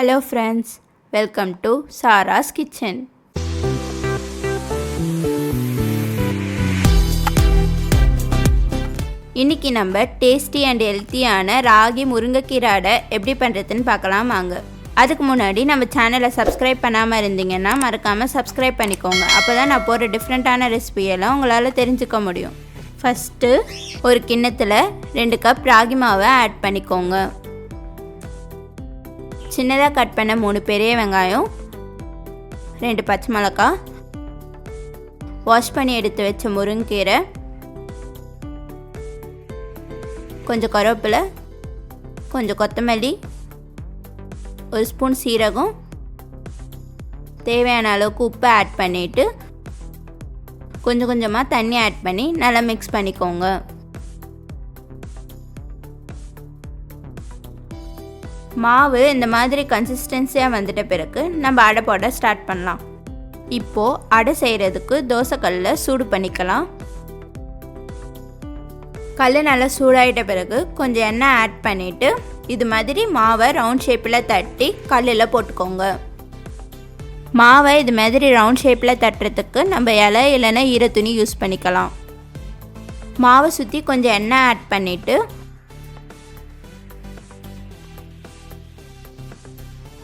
Hello friends, welcome to Sara's Kitchen. இன்னைக்கு நம்ம tasty and ஹெல்த்தியான ராகி முருங்கைக்கீரை அடை எப்படி பண்ணுறதுன்னு பார்க்கலாம் வாங்க. அதுக்கு முன்னாடி நம்ம சேனலை சப்ஸ்கிரைப் பண்ணாமல் இருந்தீங்கன்னா மறக்காமல் சப்ஸ்கிரைப் பண்ணிக்கோங்க. அப்போ தான் நான் போகிற டிஃப்ரெண்ட்டான ரெசிபியெல்லாம் உங்களால் தெரிஞ்சுக்க முடியும். ஃபஸ்ட்டு ஒரு கிண்ணத்தில் 2 கப் ராகி மாவை ஆட் பண்ணிக்கோங்க. சின்னதாக கட் பண்ண 3 பெரிய வெங்காயம், 2 பச்சை மிளகாய், வாஷ் பண்ணி எடுத்து வச்ச முருங்கைக்கீரை, கொஞ்சம் கருவேப்பிலை, கொஞ்சம் கொத்தமல்லி, 1 ஸ்பூன் சீரகம், தேவையான அளவுக்கு உப்பு ஆட் பண்ணிவிட்டு கொஞ்சம் கொஞ்சமாக தண்ணி ஆட் பண்ணி நல்லா மிக்ஸ் பண்ணிக்கோங்க. மாவு இந்த மாதிரி கன்சிஸ்டன்சியாக வந்துட்ட பிறகு நம்ம அடை போட ஸ்டார்ட் பண்ணலாம். இப்போது அடை செய்கிறதுக்கு தோசைக்கல்லில் சூடு பண்ணிக்கலாம். கல் நல்லா சூடாயிட்ட பிறகு கொஞ்சம் எண்ணெய் ஆட் பண்ணிவிட்டு இது மாதிரி மாவை ரவுண்ட் ஷேப்பில் தட்டி கல்லில் போட்டுக்கோங்க. மாவை இது மாதிரி ரவுண்ட் ஷேப்பில் தட்டுறதுக்கு நம்ம இலை இல்லைன்னா ஈர துணி யூஸ் பண்ணிக்கலாம். மாவை சுற்றி கொஞ்சம் எண்ணெய் ஆட் பண்ணிவிட்டு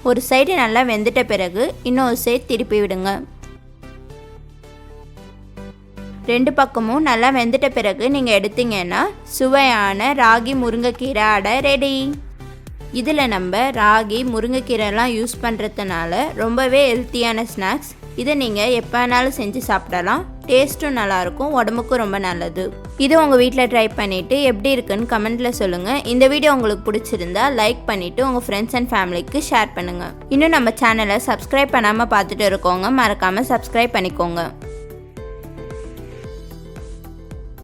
ஒரு சைடு நல்லா வெந்துட்ட பிறகு இன்னொரு சைடு திருப்பி விடுங்க. 2 பக்கமும் நல்லா வெந்துட்ட பிறகு நீங்கள் எடுத்தீங்கன்னா சுவையான ராகி முருங்கைக்கீரை அடை ரெடி. இதில் நம்ம ராகி முருங்கைக்கீரைலாம் யூஸ் பண்ணுறதுனால ரொம்பவே ஹெல்த்தியான ஸ்நாக்ஸ். இதை நீங்கள் எப்போ வேணாலும் செஞ்சு சாப்பிடலாம். டேஸ்ட்டும் நல்லாயிருக்கும், உடம்புக்கும் ரொம்ப நல்லது. இது உங்கள் வீட்டில் ட்ரை பண்ணிவிட்டு எப்படி இருக்குன்னு கமெண்ட்டில் சொல்லுங்கள். இந்த வீடியோ உங்களுக்கு பிடிச்சிருந்தா லைக் பண்ணிவிட்டு உங்கள் ஃப்ரெண்ட்ஸ் அண்ட் ஃபேமிலிக்கு ஷேர் பண்ணுங்கள். இன்னும் நம்ம சேனலை சப்ஸ்கிரைப் பண்ணாமல் பார்த்துட்டு இருக்கோங்க, மறக்காமல் சப்ஸ்கிரைப் பண்ணிக்கோங்க.